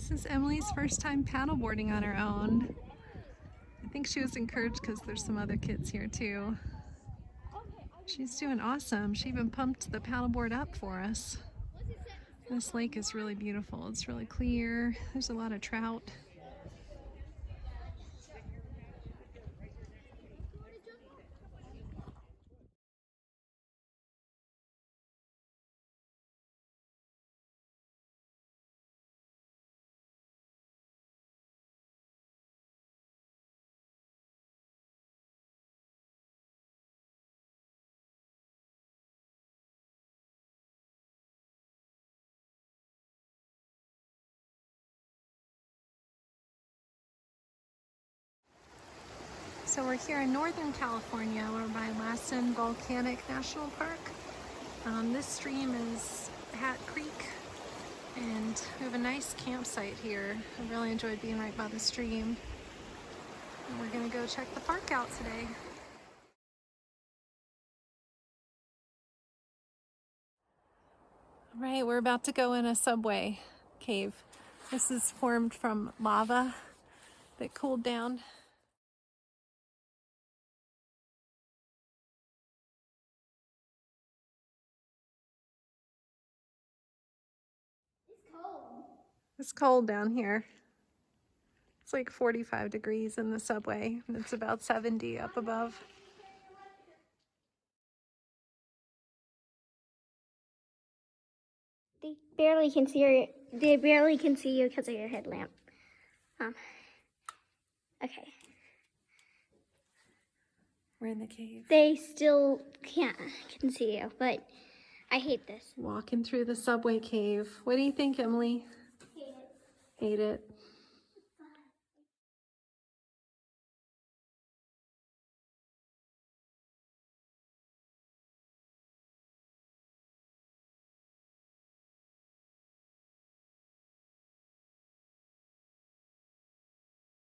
This is Emily's first time paddleboarding on her own. I think she was encouraged because there's some other kids here too. She's doing awesome. She even pumped the paddleboard up for us. This lake is really beautiful. It's really clear. There's a lot of trout. So we're here in Northern California. We're by Lassen Volcanic National Park. This stream is Hat Creek, and we have a nice campsite here. I really enjoyed being right by the stream. And we're gonna go check the park out today. All right, we're about to go in a subway cave. This is formed from lava that cooled down. It's cold down here. It's like 45 degrees in the subway, and it's about 70 up above. They barely can see you. They barely can see you because of your headlamp. Okay. We're in the cave. They still can see you, but I hate this. Walking through the subway cave. What do you think, Emily? Hate it. Hate it.